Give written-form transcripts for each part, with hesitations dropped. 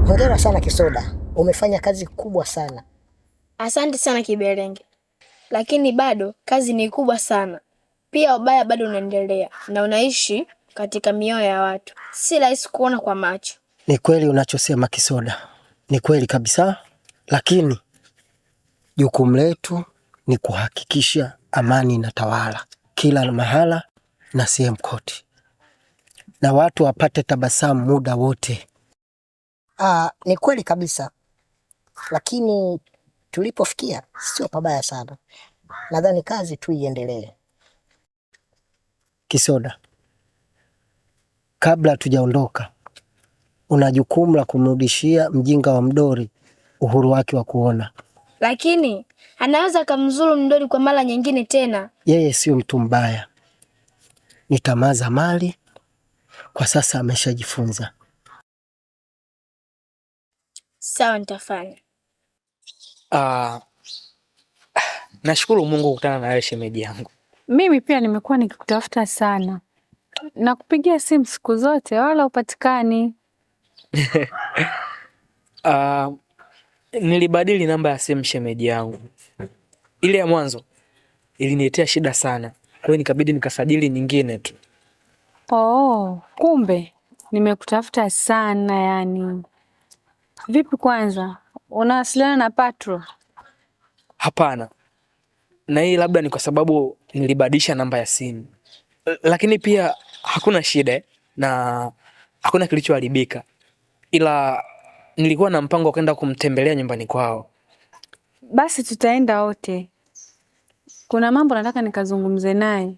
Hongera sana Kisoda, umefanya kazi kubwa sana. Asante sana Kiberenge, lakini bado kazi ni kubwa sana. Pia ubaya bado unaendelea na unaishi katika mioyo ya watu, si rahisi kuona kwa macho. Ni kweli unachosema Kisoda, ni kweli kabisa, lakini jukumu letu ni kuhakikisha amani inatawala kila mahala na sehemu kote, na watu wapate tabasamu muda wote. Ni kweli kabisa, lakini tulipofikia sio pabaya sana. Nadhani kazi tu iendelee. Kisoda, kabla tujaondoka, una jukumu la kumrudishia mjinga wa Mdori uhuru wake wa kuona. Lakini anaweza kumzuru Mdori kwa mara nyingine tena. Yeye sio mtu mbaya, ni tamaa za mali. Kwa sasa ameshajifunza. Sawa, nitafanya. Nashukuru Mungu kukutana na wewe shemeji yangu. Mimi pia nimekuwa nikikutafuta sana. Nakupigia simu siku zote wala upatikani. Nilibadili namba ya simu shemeji yangu. Ile ya mwanzo iliniletea shida sana. Kwa hiyo nikabidi nikasajili nyingine tu. Kumbe nimekutafuta sana yani. Vipi kwanza? Unawasiliana na Patro? Hapana. Na hii labda ni kwa sababu nilibadilisha namba ya simu. Lakini pia hakuna shida na hakuna kilichoharibika. Ila nilikuwa na mpango wa kwenda kumtembelea nyumbani kwao. Basi tutaenda wote. Kuna mambo nataka nikazungumze naye.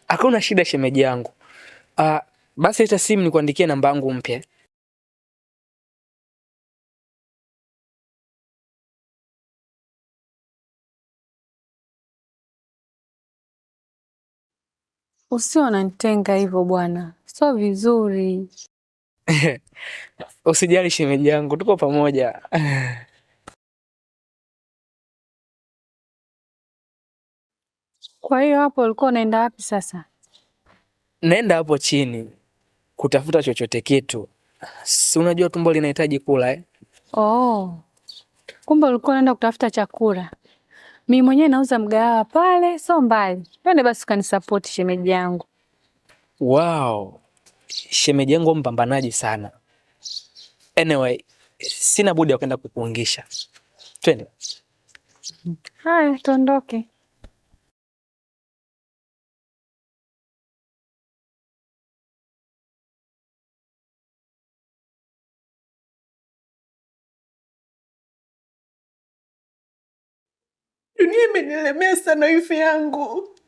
Hakuna shida shemeji yangu. Basi leta simu nikuandikie namba yangu mpya. Usio unanitenga hivyo bwana. Sio vizuri. Usijali shemeji yangu, tuko pamoja. Kwa hiyo hapo ulikuwa unaenda wapi sasa? Naenda hapo chini kutafuta chochote kitu. Si unajua tumbo linahitaji kula Kumbe ulikuwa unaenda kutafuta chakula. Mimi mwenyewe nauza mgahawa pale, sio mbali. Twende basi ukanisupport shemeji yangu. Wow. Shemeji yangu mpambanaji sana. Anyway, sina budi ya kwenda kukuungisha. Twende. Haya, tuondoke. Dunia imenilemea sana wifi yangu.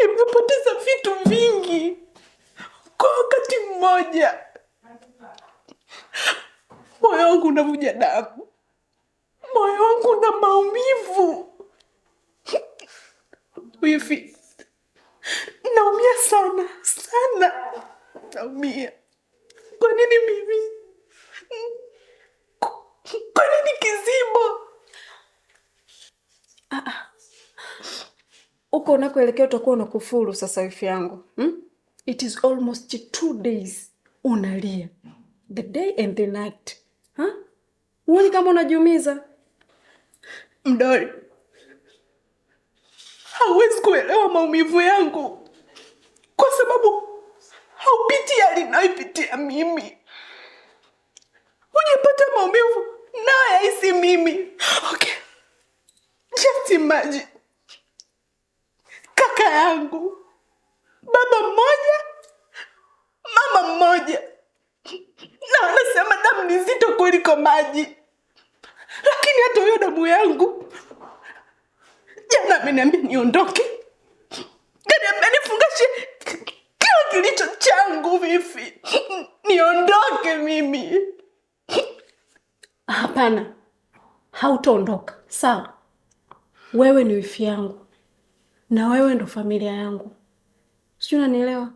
Nimepoteza vitu vingi kwa wakati mmoja. Moyo wangu unavuja damu. Moyo wangu una maumivu. Wifi, naumia sana, sana. Naumia. Kwa nini mimi? Kwa nini Kizibo? Uko unakoelekea utakuwa unakufuru sasa wifi yangu. It is almost 2 days unalia. The day and the night. Uoni kama unajiumiza? Mdori, hauwezi kuelewa maumivu yangu kwa sababu haupiti alinayopitia mimi. Hujapata maumivu nayo yahisi mimi. Okay. Just imagine. Kaka yangu, baba mmoja, mama mmoja, na wanasema damu ni nzito kuliko maji. Lakini hata hiyo damu yangu jana ameniambia niondoke. Kaniambia nifungashe kila kilicho changu vipi. Niondoke mimi. Hapana. Hautaondoka. Sawa. Wewe ni wifi yangu. Na wewe ndo familia yangu. Sijui unanielewa?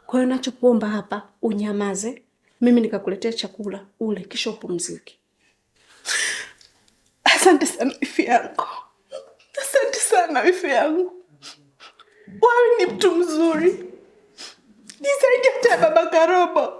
Kwa hiyo nachokuomba hapa unyamaze. Mimi nikakuletea chakula ule kisha upumzike. Asante sana wifi yangu. Asante sana wifi yangu. Wewe ni mtu mzuri. Ni zaidi hata ya baba Karobo.